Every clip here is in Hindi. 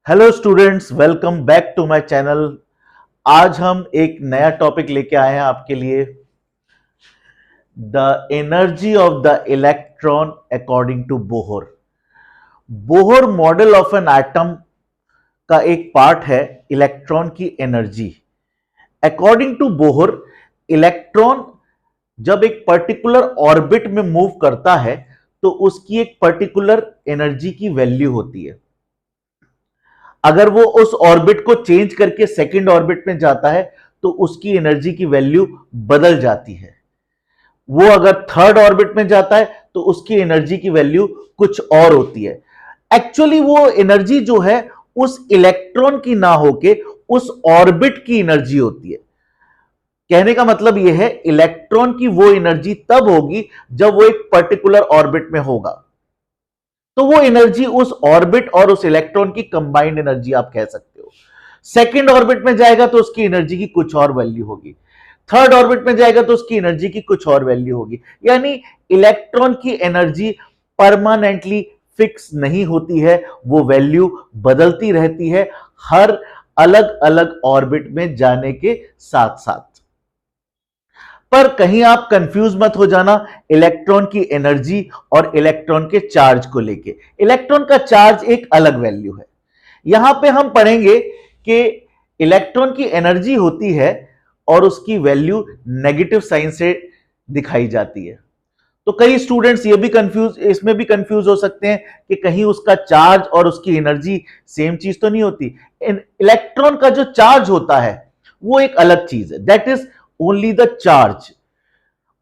Hello students, welcome back to my channel. आज हम एक नया टॉपिक लेके आए हैं आपके लिए। The energy of the electron according to Bohr. Bohr model of an atom का एक पार्ट है इलेक्ट्रॉन की energy. According to Bohr, electron जब एक पर्टिकुलर ऑर्बिट में मूव करता है तो उसकी एक पर्टिकुलर एनर्जी की वैल्यू होती है। अगर वो उस ऑर्बिट को चेंज करके सेकंड ऑर्बिट में जाता है तो उसकी एनर्जी की वैल्यू बदल जाती है। वो अगर थर्ड ऑर्बिट में जाता है तो उसकी एनर्जी की वैल्यू कुछ और होती है। एक्चुअली वो एनर्जी जो है उस इलेक्ट्रॉन की ना होके उस ऑर्बिट की एनर्जी होती है। कहने का मतलब यह है इलेक्ट्रॉन की वो एनर्जी तब होगी जब वो एक पर्टिकुलर ऑर्बिट में होगा, तो वो एनर्जी उस ऑर्बिट और उस इलेक्ट्रॉन की कंबाइंड एनर्जी आप कह सकते हो। सेकंड ऑर्बिट में जाएगा तो उसकी एनर्जी की कुछ और वैल्यू होगी, थर्ड ऑर्बिट में जाएगा तो उसकी एनर्जी की कुछ और वैल्यू होगी। यानी इलेक्ट्रॉन की एनर्जी परमानेंटली फिक्स नहीं होती है, वो वैल्यू बदलती रहती है हर अलग अलग ऑर्बिट में जाने के साथ साथ। पर कहीं आप कंफ्यूज मत हो जाना इलेक्ट्रॉन की एनर्जी और इलेक्ट्रॉन के चार्ज को लेके। इलेक्ट्रॉन का चार्ज एक अलग वैल्यू है। यहां पे हम पढ़ेंगे कि इलेक्ट्रॉन की एनर्जी होती है और उसकी वैल्यू नेगेटिव साइन से दिखाई जाती है। तो कई स्टूडेंट्स ये भी इसमें भी कंफ्यूज हो सकते हैं कि कहीं उसका चार्ज और उसकी एनर्जी सेम चीज तो नहीं होती। इलेक्ट्रॉन का जो चार्ज होता है वो एक अलग चीज है, that is only the charge,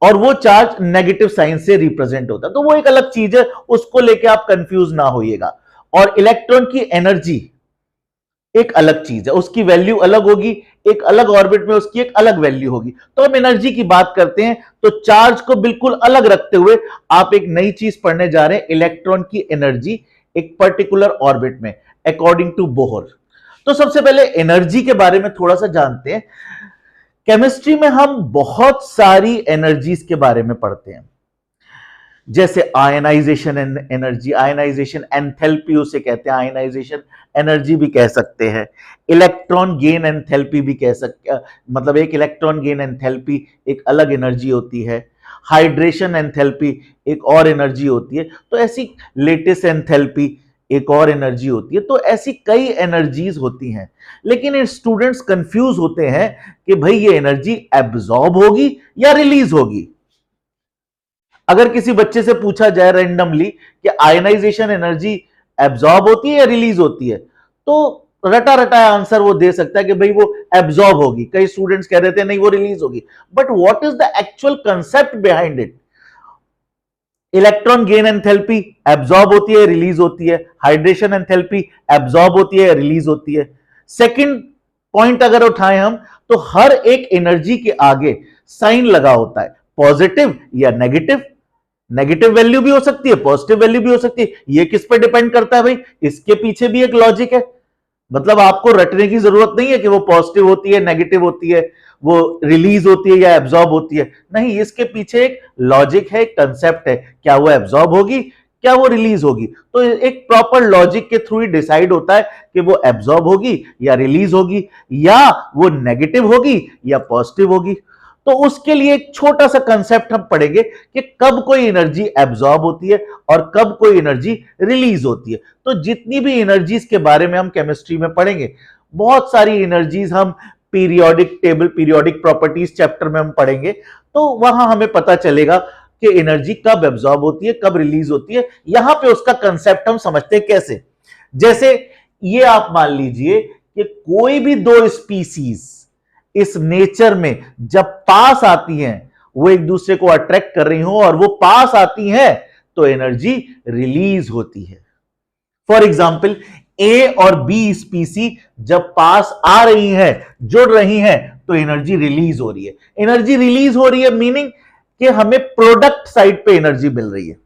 और वो चार्ज नेगेटिव साइन से रिप्रेजेंट होता है, तो वो एक अलग चीज है, उसको लेके आप कंफ्यूज ना होइएगा। और इलेक्ट्रॉन की एनर्जी एक अलग चीज है, उसकी वैल्यू अलग होगी, एक अलग ऑर्बिट में उसकी एक अलग वैल्यू होगी। तो हम एनर्जी की बात करते हैं तो चार्ज को बिल्कुल अलग रखते हुए आप एक नई चीज पढ़ने जा रहे हैं, इलेक्ट्रॉन की एनर्जी एक पर्टिकुलर ऑर्बिट में अकॉर्डिंग टू बोहर। तो सबसे पहले एनर्जी के बारे में थोड़ा सा जानते हैं। केमिस्ट्री में हम बहुत सारी एनर्जीज के बारे में पढ़ते हैं, जैसे आयनाइजेशन एनर्जी, आयनाइजेशन एंथैल्पी उसे कहते हैं, आयनाइजेशन एनर्जी भी कह सकते हैं, इलेक्ट्रॉन गेन एंथैल्पी भी कह सकते हैं। मतलब एक इलेक्ट्रॉन गेन एंथैल्पी एक अलग एनर्जी होती है, हाइड्रेशन एंथैल्पी एक और एनर्जी होती है, तो ऐसी लेटिस एंथैल्पी एक और एनर्जी होती है। तो ऐसी कई एनर्जीज होती हैं, लेकिन स्टूडेंट्स कंफ्यूज होते हैं कि भाई ये एनर्जी एब्जॉर्ब होगी या रिलीज होगी। अगर किसी बच्चे से पूछा जाए रैंडमली कि आयनाइजेशन एनर्जी एब्जॉर्ब होती है या रिलीज होती है, तो रटा रटा आंसर वो दे सकता है कि भाई वो एब्जॉर्ब होगी। कई स्टूडेंट्स कह देते हैं नहीं वो रिलीज होगी। But what is the actual concept behind it? Electron gain enthalpy absorb होती है, रिलीज होती है। हाइड्रेशन एंथैल्पी एब्जॉर्ब होती है, रिलीज होती है। सेकंड पॉइंट अगर उठाएं हम, तो हर एक एनर्जी के आगे साइन लगा होता है, पॉजिटिव या नेगेटिव। नेगेटिव वैल्यू भी हो सकती है, पॉजिटिव वैल्यू भी हो सकती है। ये किस पे डिपेंड करता है भाई? इसके पीछे भी एक लॉजिक है। मतलब आपको रटने की जरूरत नहीं है कि वो पॉजिटिव होती है, नेगेटिव होती है, वो रिलीज होती है या एब्जॉर्ब होती है। नहीं, इसके पीछे एक लॉजिक है, एक कंसेप्ट है। क्या वो एब्जॉर्ब होगी, क्या वो रिलीज होगी? तो एक प्रॉपर लॉजिक के थ्रू ही डिसाइड होता है कि वो एब्जॉर्ब होगी या रिलीज होगी, या वो नेगेटिव होगी या पॉजिटिव होगी। तो उसके लिए एक छोटा सा कंसेप्ट हम पढ़ेंगे कि कब कोई एनर्जी एब्जॉर्ब होती है और कब कोई एनर्जी रिलीज होती है। तो जितनी भी एनर्जीज के बारे में हम केमिस्ट्री में पढ़ेंगे, बहुत सारी एनर्जीज हम periodic table, periodic properties chapter में हम पढ़ेंगे, तो वहां हमें पता चलेगा कि एनर्जी कब एब्जॉर्ब होती है, कब रिलीज होती है। यहां पे उसका कंसेप्ट हम समझते हैं कैसे। जैसे ये आप मान लीजिए कि कोई भी दो स्पीसीज इस नेचर में जब पास आती हैं, वो एक दूसरे को अट्रैक्ट कर रही हो और वो पास आती हैं, तो एनर्जी रिलीज होती है। फॉर एग्जाम्पल, ए और बी स्पीसी जब पास आ रही हैं, जुड़ रही हैं, तो एनर्जी रिलीज हो रही है। एनर्जी रिलीज हो रही है मीनिंग कि हमें प्रोडक्ट साइड पे एनर्जी मिल रही है।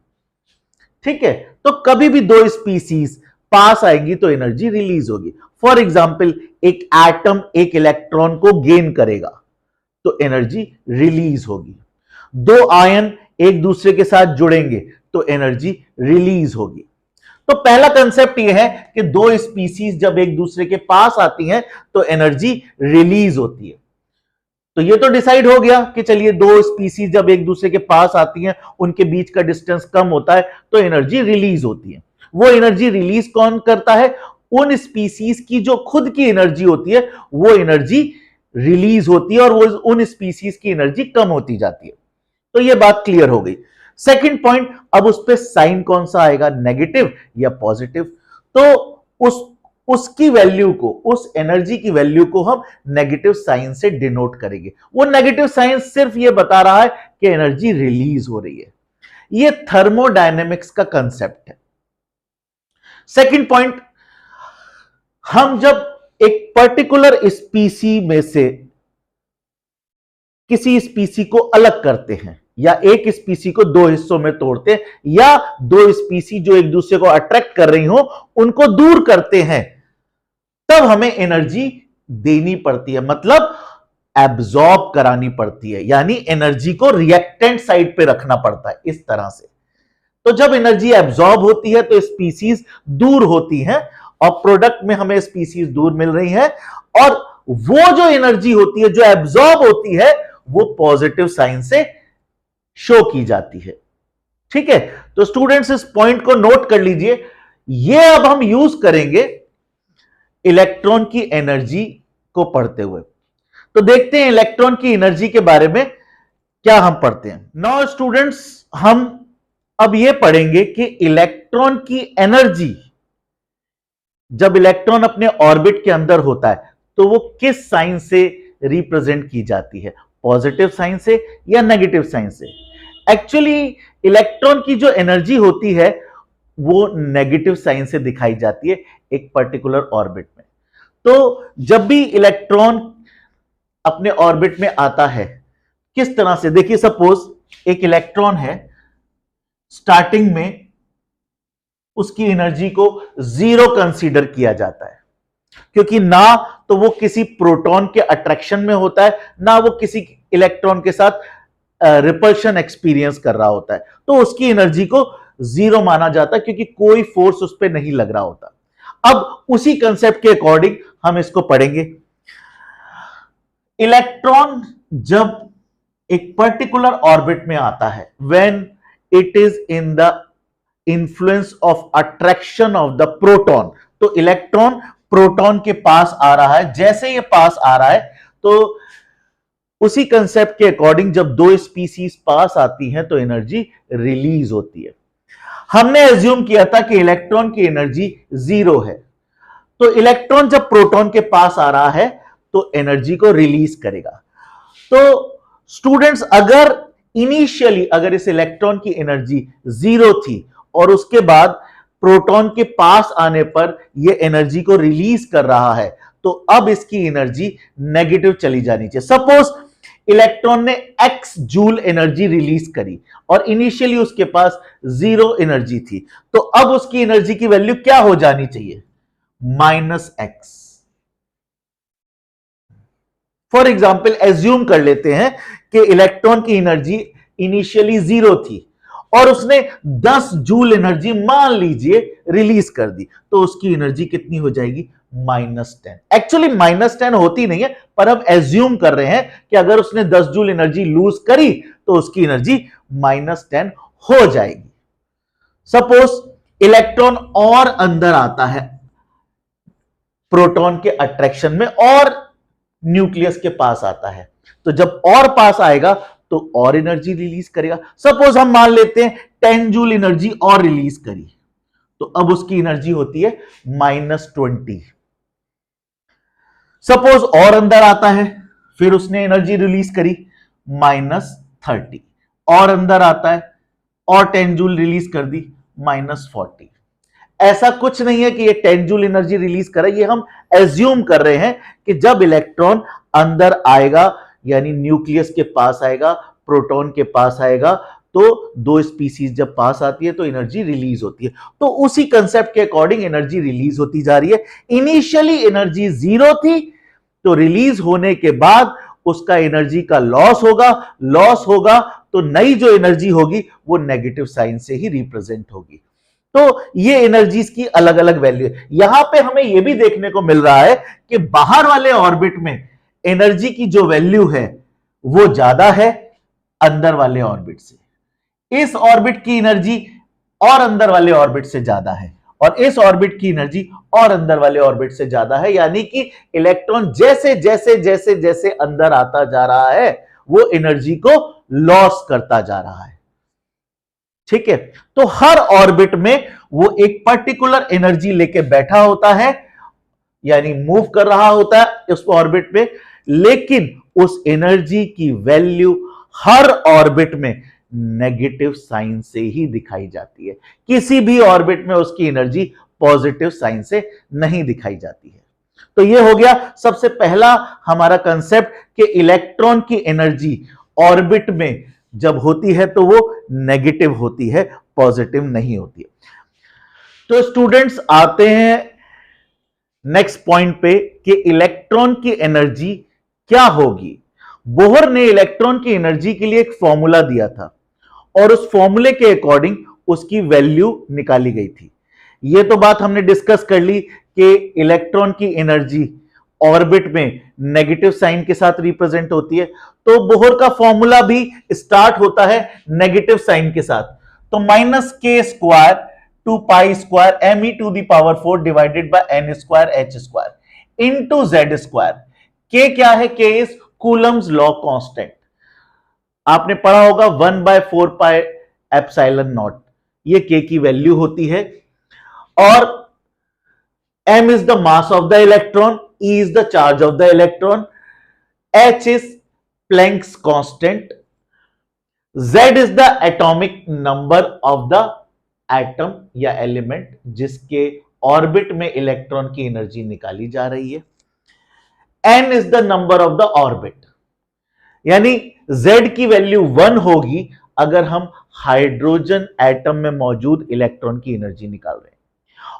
ठीक है, तो कभी भी दो स्पीसीज पास आएंगी तो एनर्जी रिलीज होगी। फॉर एग्जाम्पल, एक एटम एक इलेक्ट्रॉन को गेन करेगा तो एनर्जी रिलीज होगी। दो आयन एक दूसरे के साथ जुड़ेंगे तो एनर्जी रिलीज होगी। तो पहला कंसेप्ट यह है कि दो स्पीसीज जब एक दूसरे के पास आती हैं तो एनर्जी रिलीज होती है। तो ये तो डिसाइड हो गया कि चलिए दो स्पीसीज जब एक दूसरे के पास आती हैं, उनके बीच का डिस्टेंस कम होता है तो एनर्जी रिलीज होती है। वो एनर्जी रिलीज कौन करता है? उन स्पीसीज की जो खुद की एनर्जी होती है वो एनर्जी रिलीज होती है और वो उन स्पीसीज की एनर्जी कम होती जाती है। तो ये बात क्लियर हो गई। सेकंड पॉइंट, अब उस पे साइन कौन सा आएगा, नेगेटिव या पॉजिटिव? तो उसकी वैल्यू को, उस एनर्जी की वैल्यू को हम नेगेटिव साइन से डिनोट करेंगे। वो नेगेटिव साइन सिर्फ ये बता रहा है कि एनर्जी रिलीज हो रही है। ये थर्मोडायनेमिक्स का कंसेप्ट है। सेकंड पॉइंट, हम जब एक पर्टिकुलर स्पीसी में से किसी स्पीसी को अलग करते हैं या एक स्पीसी को दो हिस्सों में तोड़ते हैं या दो स्पीसी जो एक दूसरे को अट्रैक्ट कर रही हो उनको दूर करते हैं, तब हमें एनर्जी देनी पड़ती है, मतलब एब्जॉर्ब करानी पड़ती है, यानी एनर्जी को रिएक्टेंट साइड पे रखना पड़ता है इस तरह से। तो जब एनर्जी एब्जॉर्ब होती है तो स्पीसीज दूर होती हैं और प्रोडक्ट में हमें स्पीसीज दूर मिल रही है, और वो जो एनर्जी होती है जो एब्जॉर्ब होती है वो पॉजिटिव साइन से शो की जाती है। ठीक है, तो स्टूडेंट्स इस पॉइंट को नोट कर लीजिए। ये अब हम यूज करेंगे इलेक्ट्रॉन की एनर्जी को पढ़ते हुए। तो देखते हैं इलेक्ट्रॉन की एनर्जी के बारे में क्या हम पढ़ते हैं। नाउ स्टूडेंट्स, हम अब ये पढ़ेंगे कि इलेक्ट्रॉन की एनर्जी जब इलेक्ट्रॉन अपने ऑर्बिट के अंदर होता है तो वो किस साइन से रिप्रेजेंट की जाती है, पॉजिटिव साइन से या नेगेटिव साइन से? एक्चुअली इलेक्ट्रॉन की जो एनर्जी होती है वो नेगेटिव साइन से दिखाई जाती है एक पर्टिकुलर ऑर्बिट में। तो जब भी इलेक्ट्रॉन अपने ऑर्बिट में आता है, किस तरह से, देखिए सपोज एक इलेक्ट्रॉन है, स्टार्टिंग में उसकी एनर्जी को 0 कंसीडर किया जाता है, क्योंकि ना तो वो किसी प्रोटॉन के अट्रैक्शन में होता है, ना वो किसी इलेक्ट्रॉन के साथ रिपल्शन एक्सपीरियंस कर रहा होता है, तो उसकी एनर्जी को 0 माना जाता है क्योंकि कोई फोर्स उस पर नहीं लग रहा होता। अब उसी कंसेप्ट के अकॉर्डिंग हम इसको पढ़ेंगे। इलेक्ट्रॉन जब एक पर्टिकुलर ऑर्बिट में आता है, when it is in the influence of attraction of the proton, तो इलेक्ट्रॉन प्रोटॉन के पास आ रहा है। जैसे ये पास आ रहा है तो उसी कंसेप्ट के अकॉर्डिंग जब दो स्पीसीज पास आती हैं तो एनर्जी रिलीज होती है। हमने एज्यूम किया था कि इलेक्ट्रॉन की एनर्जी 0 है, तो इलेक्ट्रॉन जब प्रोटॉन के पास आ रहा है तो एनर्जी को रिलीज करेगा। तो स्टूडेंट्स, अगर इनिशियली अगर इस इलेक्ट्रॉन की एनर्जी 0 थी और उसके बाद प्रोटॉन के पास आने पर यह एनर्जी को रिलीज कर रहा है, तो अब इसकी एनर्जी नेगेटिव चली जानी चाहिए। सपोज इलेक्ट्रॉन ने x जूल एनर्जी रिलीज करी और इनिशियली उसके पास 0 एनर्जी थी, तो अब उसकी एनर्जी की वैल्यू क्या हो जानी चाहिए, -x। फॉर एग्जाम्पल एज्यूम कर लेते हैं कि इलेक्ट्रॉन की एनर्जी इनिशियली 0 थी और उसने 10 जूल एनर्जी मान लीजिए रिलीज कर दी, तो उसकी एनर्जी कितनी हो जाएगी, -10। एक्चुअली -10 होती नहीं है, पर हम एज्यूम कर रहे हैं कि अगर उसने 10 जूल एनर्जी लूज करी तो उसकी एनर्जी -10 हो जाएगी। सपोज इलेक्ट्रॉन और अंदर आता है प्रोटॉन के अट्रैक्शन में और न्यूक्लियस के पास आता है, तो जब और पास आएगा तो और एनर्जी रिलीज करेगा। सपोज हम मान लेते हैं 10 जूल एनर्जी और रिलीज करी, तो अब उसकी एनर्जी होती है -20। सपोज और अंदर आता है, फिर उसने एनर्जी रिलीज करी -30, और अंदर आता है और 10 जूल रिलीज कर दी -40। ऐसा कुछ नहीं है कि ये 10 जूल एनर्जी रिलीज करे, ये हम एज्यूम कर रहे हैं कि जब इलेक्ट्रॉन अंदर आएगा यानी न्यूक्लियस के पास आएगा, प्रोटॉन के पास आएगा, तो दो स्पीसीज जब पास आती है तो एनर्जी रिलीज होती है। तो उसी कंसेप्ट के अकॉर्डिंग एनर्जी रिलीज होती जा रही है। इनिशियली एनर्जी 0 थी, तो रिलीज होने के बाद उसका एनर्जी का लॉस होगा तो नई जो एनर्जी होगी वो नेगेटिव साइन से ही रिप्रेजेंट होगी। तो ये एनर्जीज की अलग अलग वैल्यू है। यहां पे हमें यह भी देखने को मिल रहा है कि बाहर वाले ऑर्बिट में एनर्जी की जो वैल्यू है वो ज्यादा है अंदर वाले ऑर्बिट से। इस ऑर्बिट की एनर्जी और अंदर वाले ऑर्बिट से ज्यादा है और इस ऑर्बिट की एनर्जी और अंदर वाले ऑर्बिट से ज्यादा है, यानी कि इलेक्ट्रॉन जैसे जैसे जैसे जैसे अंदर आता जा रहा है वो एनर्जी को लॉस करता जा रहा है। ठीक है, तो हर ऑर्बिट में वो एक पर्टिकुलर एनर्जी लेके बैठा होता है, यानी मूव कर रहा होता है उस ऑर्बिट में, लेकिन उस एनर्जी की वैल्यू हर ऑर्बिट में नेगेटिव साइन से ही दिखाई जाती है। किसी भी ऑर्बिट में उसकी एनर्जी पॉजिटिव साइन से नहीं दिखाई जाती है। तो यह हो गया सबसे पहला हमारा कंसेप्ट कि इलेक्ट्रॉन की एनर्जी ऑर्बिट में जब होती है तो वो नेगेटिव होती है, पॉजिटिव नहीं होती है। तो स्टूडेंट्स आते हैं नेक्स्ट पॉइंट पे कि इलेक्ट्रॉन की एनर्जी क्या होगी। बोहर ने इलेक्ट्रॉन की एनर्जी के लिए एक फॉर्मूला दिया था और उस फॉर्मूले के अकॉर्डिंग उसकी वैल्यू निकाली गई थी। यह तो बात हमने डिस्कस कर ली कि इलेक्ट्रॉन की एनर्जी ऑर्बिट में नेगेटिव साइन के साथ रिप्रेजेंट होती है, तो बोहर का फॉर्मूला भी स्टार्ट होता है नेगेटिव साइन के साथ। तो -k² 2π² me⁴ divided by n² into z²। k क्या है? k is Coulomb's law constant. आपने पढ़ा होगा 1/4πε0, ये k की वैल्यू होती है। और m is the mass of the electron, e is the charge of the electron, h is Planck's constant, z is the atomic number of the atom या एलिमेंट जिसके ऑर्बिट में इलेक्ट्रॉन की एनर्जी निकाली जा रही है, n is the number of the orbit, यानी z की वैल्यू 1 होगी अगर हम हाइड्रोजन एटम में मौजूद इलेक्ट्रॉन की एनर्जी निकाल रहे हैं,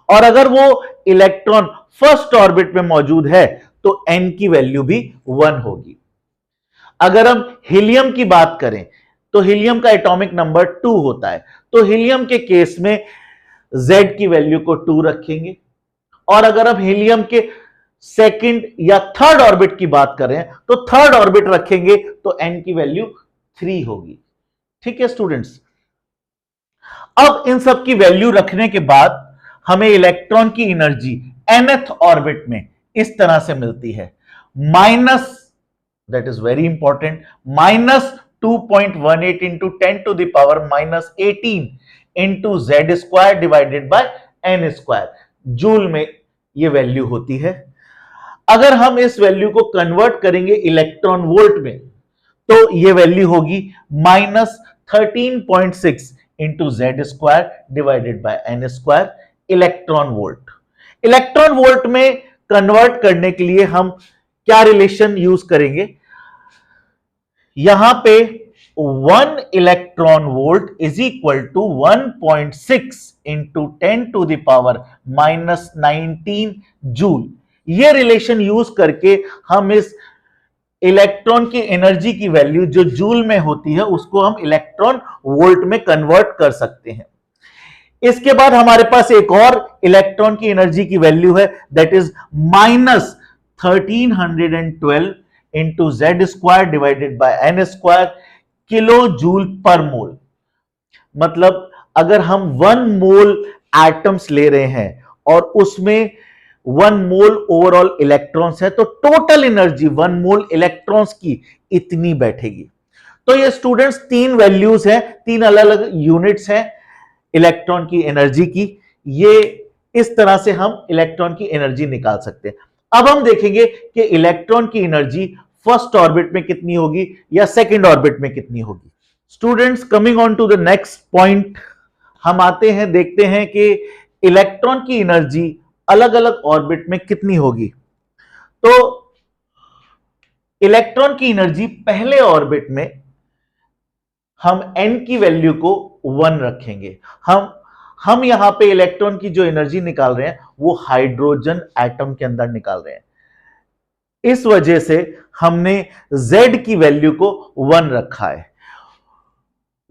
और अगर वो इलेक्ट्रॉन फर्स्ट ऑर्बिट में मौजूद है तो n की वैल्यू भी 1 होगी। अगर हम हीलियम की बात करें तो हीलियम का एटॉमिक नंबर 2 होता है, तो हीलियम के केस में z की वैल्यू को 2 रखेंगे, और अगर हम हीलियम के सेकंड या थर्ड ऑर्बिट की बात करें तो थर्ड ऑर्बिट रखेंगे तो n की वैल्यू 3 होगी। ठीक है स्टूडेंट्स, अब इन सब की वैल्यू रखने के बाद हमें इलेक्ट्रॉन की एनर्जी nth ऑर्बिट में इस तरह से मिलती है, minus, that is very important, -2.18 into 10⁻⁻18 into z² divided by n², joule में यह वैल्यू होती है। अगर हम इस वैल्यू को कन्वर्ट करेंगे इलेक्ट्रॉन वोल्ट में तो यह वैल्यू होगी -13.6 into z² divided by n² electron volt. Electron volt में कन्वर्ट करने के लिए हम क्या रिलेशन यूज करेंगे? यहां पे 1 electron volt is equal to 1.6 into 10⁻⁻19 joule. ये रिलेशन यूज करके हम इस इलेक्ट्रॉन की एनर्जी की वैल्यू जो जूल में होती है उसको हम इलेक्ट्रॉन वोल्ट में कन्वर्ट कर सकते हैं। इसके बाद हमारे पास एक और इलेक्ट्रॉन की एनर्जी की वैल्यू है, that is -1312 into z² divided by n² kilo joule per mole. मतलब अगर हम 1 मोल एटम्स ले रहे हैं और उसमें 1 मोल ओवरऑल इलेक्ट्रॉन्स है तो टोटल एनर्जी 1 मोल इलेक्ट्रॉन्स की इतनी बैठेगी। तो ये स्टूडेंट्स 3 वैल्यूज हैं, 3 अलग अलग यूनिट्स हैं इलेक्ट्रॉन की एनर्जी की। ये इस तरह से हम इलेक्ट्रॉन की एनर्जी निकाल सकते हैं। अब हम देखेंगे कि इलेक्ट्रॉन की एनर्जी फर्स्ट ऑर्बिट में कितनी होगी या सेकंड ऑर्बिट में कितनी होगी। Students, coming on to the next point, हम आते हैं, देखते हैं कि इलेक्ट्रॉन की एनर्जी अलग अलग ऑर्बिट में कितनी होगी। तो इलेक्ट्रॉन की एनर्जी पहले ऑर्बिट में हम n की वैल्यू को 1 रखेंगे। हम यहां पे इलेक्ट्रॉन की जो एनर्जी निकाल रहे हैं वो हाइड्रोजन एटम के अंदर निकाल रहे हैं, इस वजह से हमने z की वैल्यू को 1 रखा है।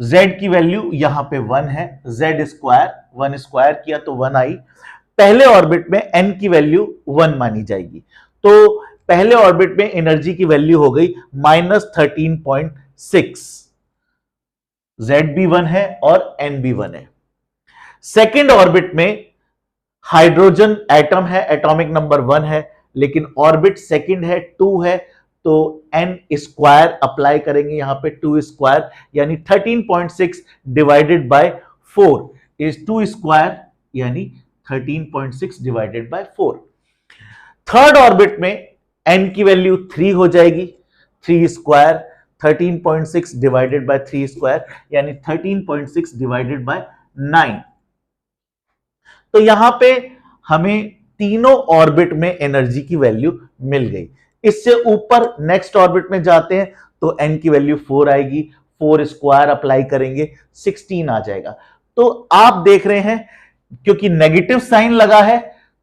z की वैल्यू यहां पे 1 है, z स्क्वायर 1 स्क्वायर किया तो 1 आई। पहले ऑर्बिट में n की वैल्यू 1 मानी जाएगी, तो पहले ऑर्बिट में एनर्जी की वैल्यू हो गई -13.6। z भी 1 है और n भी 1 है। सेकेंड ऑर्बिट में हाइड्रोजन एटम है, एटॉमिक नंबर 1 है, लेकिन ऑर्बिट सेकेंड है, 2 है, तो n स्क्वायर अप्लाई करेंगे यहां पे, 2 स्क्वायर यानी 13.6 डिवाइडेड बाय 4 इज 2 स्क्वायर यानी 13.6 डिवाइडेड बाय 4। थर्ड ऑर्बिट में n की वैल्यू 3 हो जाएगी, 3 स्क्वायर 13.6 डिवाइडेड बाय 3 स्क्वायर यानी 13.6 डिवाइडेड बाय 9। तो यहां पे हमें तीनों ऑर्बिट में एनर्जी की वैल्यू मिल गई। इससे ऊपर नेक्स्ट ऑर्बिट में जाते हैं तो n की वैल्यू 4 आएगी, 4 स्क्वायर अप्लाई करेंगे 16 आ जाएगा। तो आप देख रहे हैं क्योंकि नेगेटिव साइन लगा है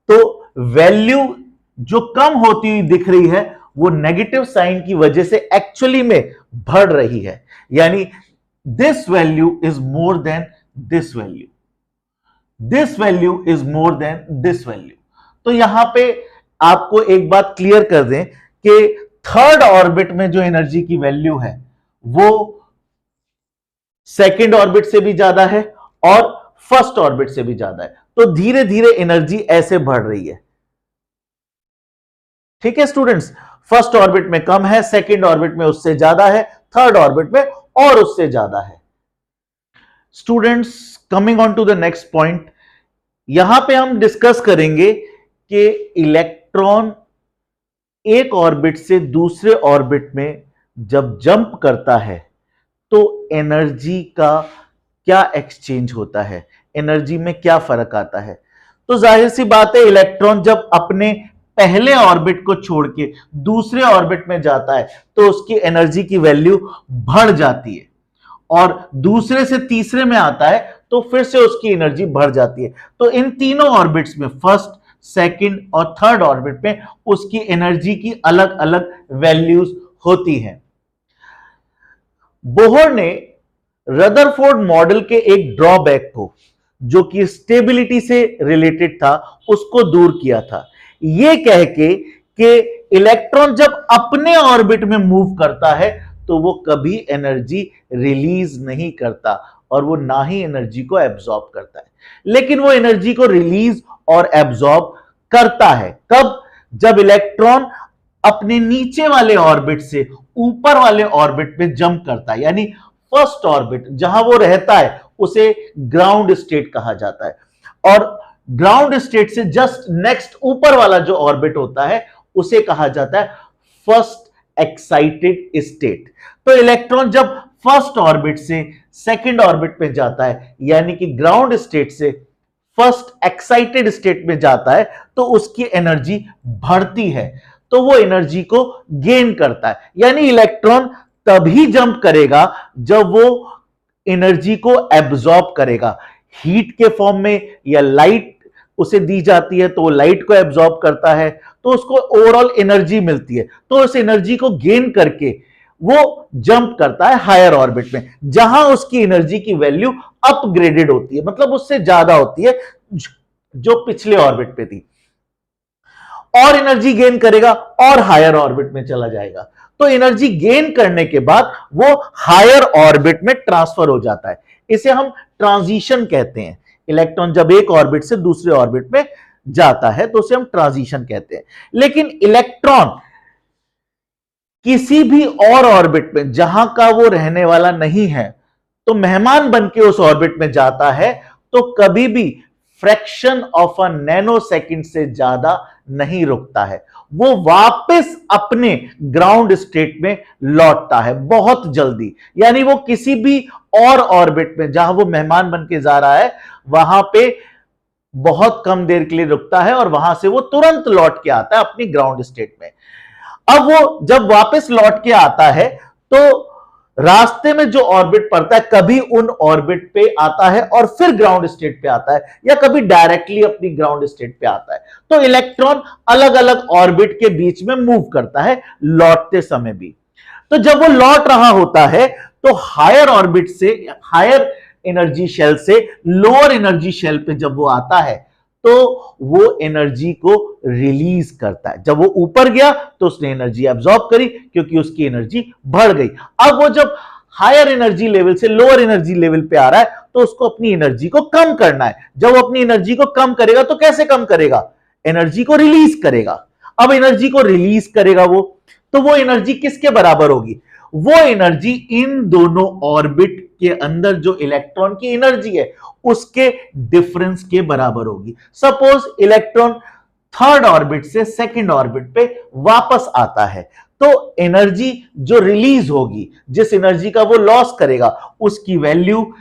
तो वैल्यू जो कम होती हुई दिख रही है वो नेगेटिव साइन की वजह से एक्चुअली में बढ़ रही है, यानी this value is more than this value, this value is more than this value. तो यहां पे आपको एक बात क्लियर कर दें कि थर्ड ऑर्बिट में जो एनर्जी की वैल्यू है वो सेकेंड ऑर्बिट से भी ज्यादा है और फर्स्ट ऑर्बिट से भी ज्यादा है। तो धीरे धीरे एनर्जी ऐसे बढ़ रही है। ठीक है स्टूडेंट्स, फर्स्ट ऑर्बिट में कम है, सेकेंड ऑर्बिट में उससे ज्यादा है, थर्ड ऑर्बिट में और उससे ज्यादा है। Students, coming on to the next point, यहां पे हम डिस्कस करेंगे कि इलेक्ट्रॉन एक ऑर्बिट से दूसरे ऑर्बिट में जब जंप करता है तो एनर्जी का क्या एक्सचेंज होता है, एनर्जी में क्या फर्क आता है। तो जाहिर सी बात है, इलेक्ट्रॉन जब अपने पहले ऑर्बिट को छोड़ के दूसरे ऑर्बिट में जाता है तो उसकी एनर्जी की वैल्यू बढ़ जाती है, और दूसरे से तीसरे में आता है तो फिर से उसकी एनर्जी बढ़ जाती है। तो इन तीनों ऑर्बिट्स में, फर्स्ट, सेकंड और थर्ड ऑर्बिट में उसकी एनर्जी की अलग अलग वैल्यूज होती हैं। बोहर ने रदरफोर्ड मॉडल के एक ड्रॉबैक को, जो कि स्टेबिलिटी से रिलेटेड था, उसको दूर किया था, यह कह के कि इलेक्ट्रॉन जब अपने ऑर्बिट में मूव करता है तो वो कभी एनर्जी रिलीज नहीं करता और वो ना ही एनर्जी को एब्जॉर्ब करता है, लेकिन वो एनर्जी को रिलीज और एब्जॉर्ब करता है कब, जब इलेक्ट्रॉन अपने नीचे वाले ऑर्बिट से ऊपर वाले ऑर्बिट में जंप करता है। यानी फर्स्ट ऑर्बिट जहां वो रहता है उसे ग्राउंड स्टेट कहा जाता है, और ग्राउंड स्टेट से जस्ट नेक्स्ट ऊपर वाला जो ऑर्बिट होता है उसे कहा जाता है फर्स्ट एक्साइटेड स्टेट। तो इलेक्ट्रॉन जब फर्स्ट ऑर्बिट से सेकंड ऑर्बिट में जाता है, यानी कि ग्राउंड स्टेट से फर्स्ट एक्साइटेड स्टेट में जाता है, तो उसकी एनर्जी बढ़ती है, तो वो एनर्जी को गेन करता है। यानी इलेक्ट्रॉन तभी जंप करेगा जब वो एनर्जी को एब्जॉर्ब करेगा, हीट के फॉर्म में या लाइट उसे दी जाती है तो वो लाइट को एब्जॉर्ब करता है, तो उसको ओवरऑल एनर्जी मिलती है, तो उस एनर्जी को गेन करके वो जंप करता है हायर ऑर्बिट में, जहां उसकी एनर्जी की वैल्यू अपग्रेडेड होती है, मतलब उससे ज्यादा होती है जो पिछले ऑर्बिट पे थी, और एनर्जी गेन करेगा और हायर ऑर्बिट में चला जाएगा। तो एनर्जी गेन करने के बाद वो हायर ऑर्बिट में ट्रांसफर हो जाता है, इसे हम ट्रांजिशन कहते हैं। इलेक्ट्रॉन जब एक ऑर्बिट से दूसरे ऑर्बिट में जाता है तो उसे हम ट्रांजिशन कहते हैं। लेकिन इलेक्ट्रॉन किसी भी और ऑर्बिट में जहां का वो रहने वाला नहीं है, तो मेहमान बन के उस ऑर्बिट में जाता है, तो कभी भी fraction of a nano second से ज्यादा नहीं रुकता है, वो वापस अपने ग्राउंड स्टेट में लौटता है बहुत जल्दी। यानी वो किसी भी और ऑर्बिट में जहां वो मेहमान बन के जा रहा है वहां पे बहुत कम देर के लिए रुकता है और वहां से वो तुरंत लौट के आता है अपनी ग्राउंड स्टेट में। अब वो जब वापस लौट के आता है तो रास्ते में जो ऑर्बिट पड़ता है, कभी उन ऑर्बिट पे आता है और फिर ग्राउंड स्टेट पे आता है, या कभी डायरेक्टली अपनी ग्राउंड स्टेट पे आता है। तो इलेक्ट्रॉन अलग अलग ऑर्बिट के बीच में मूव करता है लौटते समय भी। तो जब वो लौट रहा होता है तो हायर ऑर्बिट से, हायर एनर्जी शेल से लोअर एनर्जी शेल पे जब वो आता है तो वो एनर्जी को रिलीज करता है। जब वो ऊपर गया तो उसने एनर्जी एब्जॉर्ब करी क्योंकि उसकी एनर्जी बढ़ गई। अब वो जब हायर एनर्जी लेवल से लोअर एनर्जी लेवल पे आ रहा है तो उसको अपनी एनर्जी को कम करना है। जब वो अपनी एनर्जी को कम करेगा तो कैसे कम करेगा? एनर्जी को रिलीज करेगा। अब एनर्जी को रिलीज करेगा वो, तो वो एनर्जी किसके बराबर होगी? वो एनर्जी इन दोनों ऑर्बिट के अंदर जो इलेक्ट्रॉन की एनर्जी है उसके डिफरेंस के बराबर होगी। सपोज इलेक्ट्रॉन थर्ड ऑर्बिट से सेकंड ऑर्बिट पे वापस आता है तो एनर्जी जो रिलीज होगी, जिस एनर्जी का वो लॉस करेगा, उसकी वैल्यू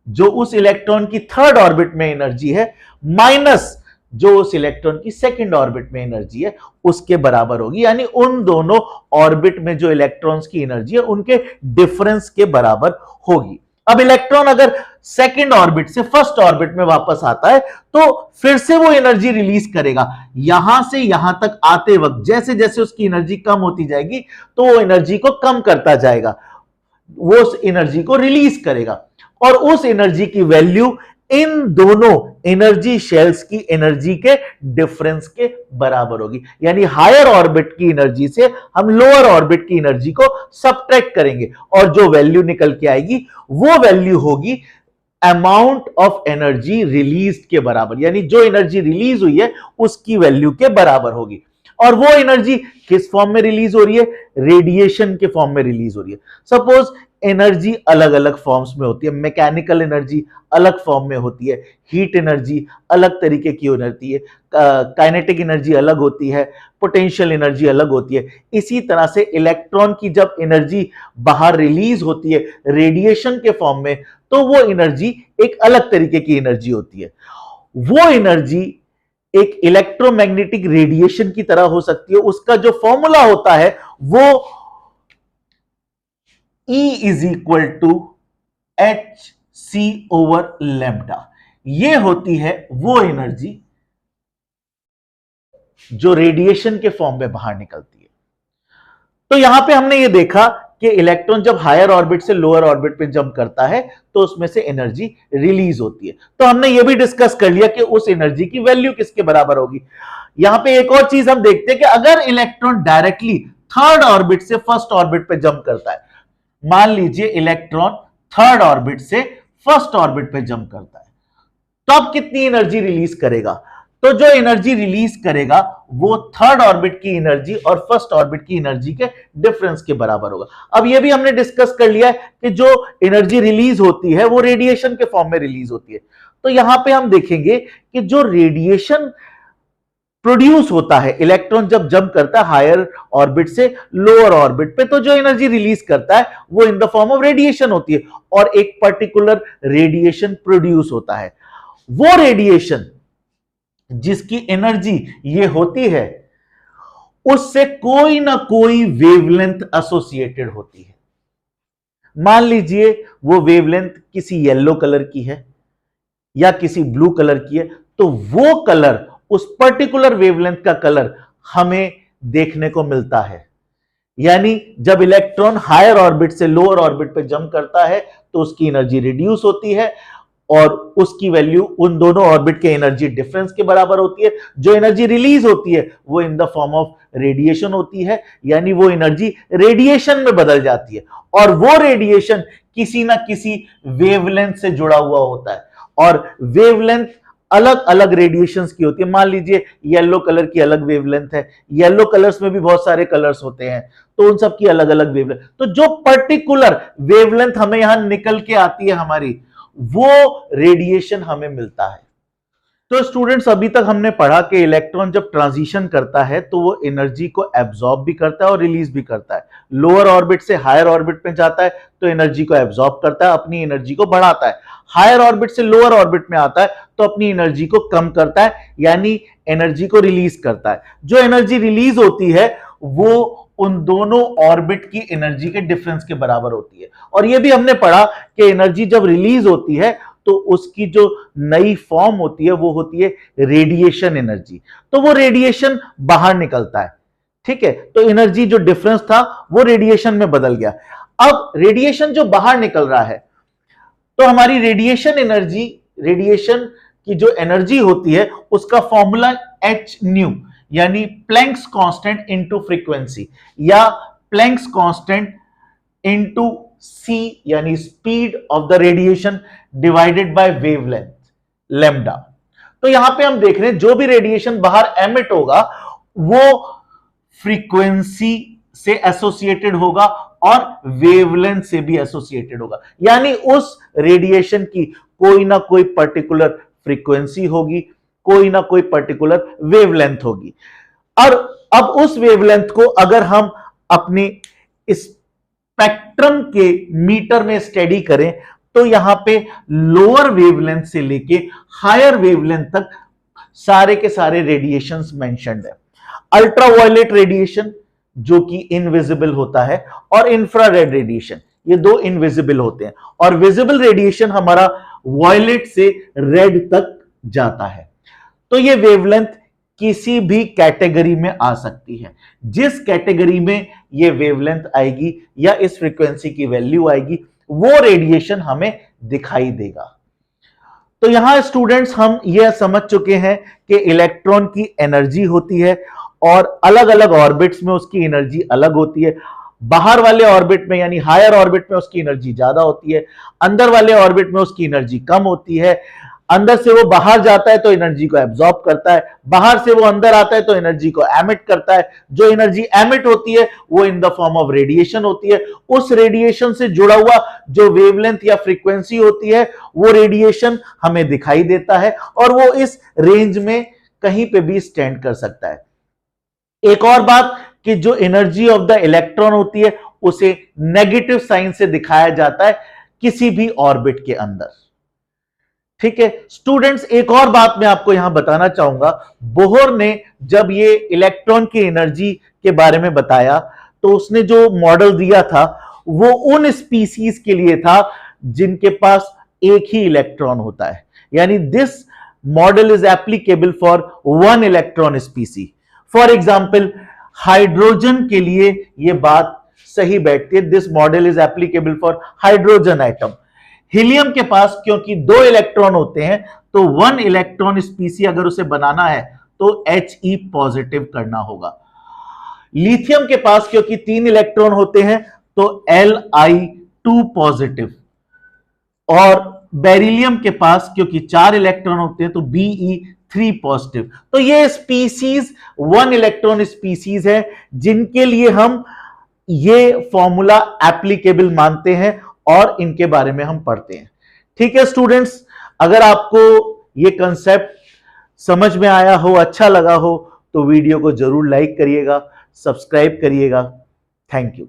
जो उस इलेक्ट्रॉन की थर्ड ऑर्बिट में एनर्जी है माइनस जो उस इलेक्ट्रॉन की सेकंड ऑर्बिट में एनर्जी है उसके बराबर होगी। यानी उन दोनों ऑर्बिट में जो इलेक्ट्रॉन्स की एनर्जी है उनके डिफरेंस के बराबर होगी। अब इलेक्ट्रॉन अगर सेकंड ऑर्बिट से फर्स्ट ऑर्बिट में वापस आता है तो फिर से वो एनर्जी रिलीज करेगा। यहां से यहां तक आते वक्त जैसे जैसे उसकी एनर्जी कम होती जाएगी तो वो एनर्जी को कम करता जाएगा, वो उस एनर्जी को रिलीज करेगा और उस एनर्जी की वैल्यू इन दोनों एनर्जी शेल्स की एनर्जी के डिफरेंस के बराबर होगी। यानी हायर ऑर्बिट की एनर्जी से हम लोअर ऑर्बिट की एनर्जी को सबट्रैक्ट करेंगे और जो वैल्यू निकल के आएगी वो वैल्यू होगी अमाउंट ऑफ एनर्जी रिलीज के बराबर। यानी जो एनर्जी रिलीज हुई है उसकी वैल्यू के बराबर होगी। और वो एनर्जी किस फॉर्म में रिलीज हो रही है? रेडिएशन के फॉर्म में रिलीज हो रही है। सपोज एनर्जी अलग अलग फॉर्म्स में होती है। मैकेनिकल एनर्जी अलग फॉर्म में होती है, हीट एनर्जी अलग तरीके की होती है, काइनेटिक एनर्जी अलग होती है, पोटेंशियल एनर्जी अलग होती है। इसी तरह से इलेक्ट्रॉन की जब एनर्जी बाहर रिलीज होती है रेडिएशन के फॉर्म में तो वो एनर्जी एक अलग तरीके की एनर्जी होती है। वो एनर्जी एक इलेक्ट्रोमैग्नेटिक रेडिएशन की तरह हो सकती है। उसका जो फॉर्मूला होता है वो E is equal to H C over lambda. ये होती है वो एनर्जी जो रेडिएशन के फॉर्म में बाहर निकलती है। तो यहां पे हमने ये देखा कि इलेक्ट्रॉन जब हायर ऑर्बिट से लोअर ऑर्बिट पे जंप करता है तो उसमें से एनर्जी रिलीज होती है। तो हमने ये भी डिस्कस कर लिया कि उस एनर्जी की वैल्यू किसके बराबर होगी। यहां पे एक और चीज हम देखते हैं कि अगर इलेक्ट्रॉन डायरेक्टली थर्ड ऑर्बिट से फर्स्ट ऑर्बिट पे जंप करता है, मान लीजिए इलेक्ट्रॉन थर्ड ऑर्बिट से फर्स्ट ऑर्बिट पे जंप करता है, तो अब कितनी एनर्जी रिलीज करेगा? तो जो एनर्जी रिलीज करेगा वो थर्ड ऑर्बिट की एनर्जी और फर्स्ट ऑर्बिट की एनर्जी के डिफरेंस के बराबर होगा। अब ये भी हमने डिस्कस कर लिया है कि जो एनर्जी रिलीज होती है वो रेडिएशन के फॉर्म में रिलीज होती है। तो यहां पे हम देखेंगे कि जो रेडिएशन प्रोड्यूस होता है, इलेक्ट्रॉन जब जंप करता है हायर ऑर्बिट से लोअर ऑर्बिट पे, तो जो एनर्जी रिलीज करता है वो in the form of radiation होती है और एक पर्टिकुलर रेडिएशन प्रोड्यूस होता है। वो रेडिएशन जिसकी एनर्जी ये होती है उससे कोई ना कोई वेवलेंथ एसोसिएटेड होती है। मान लीजिए वो वेवलेंथ किसी येलो कलर की है या किसी ब्लू कलर की है, तो वो कलर, उस पर्टिकुलर वेवलेंथ का कलर हमें देखने को मिलता है। यानी जब इलेक्ट्रॉन हायर ऑर्बिट से लोअर ऑर्बिट पे जंप करता है तो उसकी एनर्जी रिड्यूस होती है और उसकी वैल्यू उन दोनों ऑर्बिट के एनर्जी डिफरेंस के बराबर होती है। जो एनर्जी रिलीज होती है वो in the form of radiation होती है, यानी वो एनर्जी रेडिएशन में बदल जाती है और वो रेडिएशन किसी ना किसी वेवलेंथ से जुड़ा हुआ होता है और वेवलेंथ अलग अलग रेडिएशंस की होती है। मान लीजिए येलो कलर की अलग वेवलेंथ है, येलो कलर्स में भी बहुत सारे कलर्स होते हैं तो उन सब की अलग अलग वेवलेंथ। तो जो पर्टिकुलर वेवलेंथ हमें यहां निकल के आती है हमारी, वो रेडिएशन हमें मिलता है। तो स्टूडेंट्स अभी तक हमने पढ़ा कि इलेक्ट्रॉन जब ट्रांजिशन करता है तो वो एनर्जी को एब्जॉर्ब भी करता है और रिलीज भी करता है। लोअर ऑर्बिट से हायर ऑर्बिट में जाता है तो एनर्जी को एब्जॉर्ब करता है, अपनी एनर्जी को बढ़ाता है। हायर ऑर्बिट से लोअर ऑर्बिट में आता है तो अपनी एनर्जी को कम करता है, यानी एनर्जी को रिलीज करता है। जो एनर्जी रिलीज होती है वो उन दोनों ऑर्बिट की एनर्जी के डिफरेंस के बराबर होती है। और यह भी हमने पढ़ा कि एनर्जी जब रिलीज होती है तो उसकी जो नई फॉर्म होती है वो होती है रेडिएशन एनर्जी। तो वो रेडिएशन बाहर निकलता है, ठीक है। तो एनर्जी जो डिफरेंस था वो रेडिएशन में बदल गया। अब रेडिएशन जो बाहर निकल रहा है, तो हमारी रेडिएशन एनर्जी, रेडिएशन की जो एनर्जी होती है उसका फॉर्मूला एच न्यू, यानी प्लैंक्स कांस्टेंट इनटू फ्रीक्वेंसी, या प्लैंक्स कांस्टेंट इनटू सी, यानी speed of the radiation divided by wavelength lambda. तो यहां पे हम देख रहे हैं जो भी रेडिएशन बाहर एमिट होगा वो फ्रीक्वेंसी से एसोसिएटेड होगा और वेवलेंथ से भी एसोसिएटेड होगा, यानी उस रेडिएशन की कोई ना कोई पर्टिकुलर फ्रीक्वेंसी होगी, कोई ना कोई पर्टिकुलर वेवलेंथ होगी। और अब उस वेवलेंथ को अगर हम अपने स्पेक्ट्रम के मीटर में स्टडी करें तो यहां पे लोअर वेवलेंथ से लेके हायर वेवलेंथ तक सारे के सारे रेडिएशंस मेंशन्ड है। अल्ट्रावायलेट रेडिएशन जो कि इनविजिबल होता है, और इंफ्रारेड रेडिएशन, ये दो इनविजिबल होते हैं, और विजिबल रेडिएशन हमारा वायलेट से रेड तक जाता है। तो ये वेवलेंथ किसी भी कैटेगरी में आ सकती है। जिस कैटेगरी में ये वेवलेंथ आएगी या इस फ्रीक्वेंसी की वैल्यू आएगी वो रेडिएशन हमें दिखाई देगा। तो यहां स्टूडेंट्स हम यह समझ चुके हैं कि इलेक्ट्रॉन की एनर्जी होती है और अलग अलग ऑर्बिट्स में उसकी एनर्जी अलग होती है। बाहर वाले ऑर्बिट में यानी हायर ऑर्बिट में उसकी एनर्जी ज्यादा होती है, अंदर वाले ऑर्बिट में उसकी एनर्जी कम होती है। अंदर से वो बाहर जाता है तो एनर्जी को एब्जॉर्ब करता है, बाहर से वो अंदर आता है तो एनर्जी को एमिट करता है। जो एनर्जी एमिट होती है वो in the form of radiation होती है। उस रेडिएशन से जुड़ा हुआ जो वेवलेंथ या फ्रीक्वेंसी होती है वो रेडिएशन हमें दिखाई देता है और वो इस रेंज में कहीं पे भी स्टैंड कर सकता है। एक और बात कि जो एनर्जी ऑफ द इलेक्ट्रॉन होती है उसे नेगेटिव साइन से दिखाया जाता है किसी भी ऑर्बिट के अंदर। ठीक है स्टूडेंट्स, एक और बात मैं आपको यहां बताना चाहूंगा। बोहर ने जब ये इलेक्ट्रॉन की एनर्जी के बारे में बताया तो उसने जो मॉडल दिया था वो उन स्पीसीज के लिए था जिनके पास एक ही इलेक्ट्रॉन होता है, यानी this model is applicable for one electron स्पीसी। For example hydrogen के लिए यह बात सही बैठती है, this model is applicable for hydrogen atom. Helium के पास क्योंकि दो इलेक्ट्रॉन होते हैं तो वन इलेक्ट्रॉन स्पीसी अगर उसे बनाना है तो He पॉजिटिव करना होगा। लिथियम के पास क्योंकि तीन इलेक्ट्रॉन होते हैं तो Li2 पॉजिटिव, और बेरिलियम के पास क्योंकि चार इलेक्ट्रॉन होते हैं तो Be3 पॉजिटिव। तो ये स्पीसीज वन इलेक्ट्रॉन स्पीसीज है जिनके लिए हम ये फॉर्मूला एप्लीकेबल मानते हैं और इनके बारे में हम पढ़ते हैं। ठीक है स्टूडेंट्स, अगर आपको ये कंसेप्ट समझ में आया हो, अच्छा लगा हो तो वीडियो को जरूर लाइक करिएगा, सब्सक्राइब करिएगा। Thank you.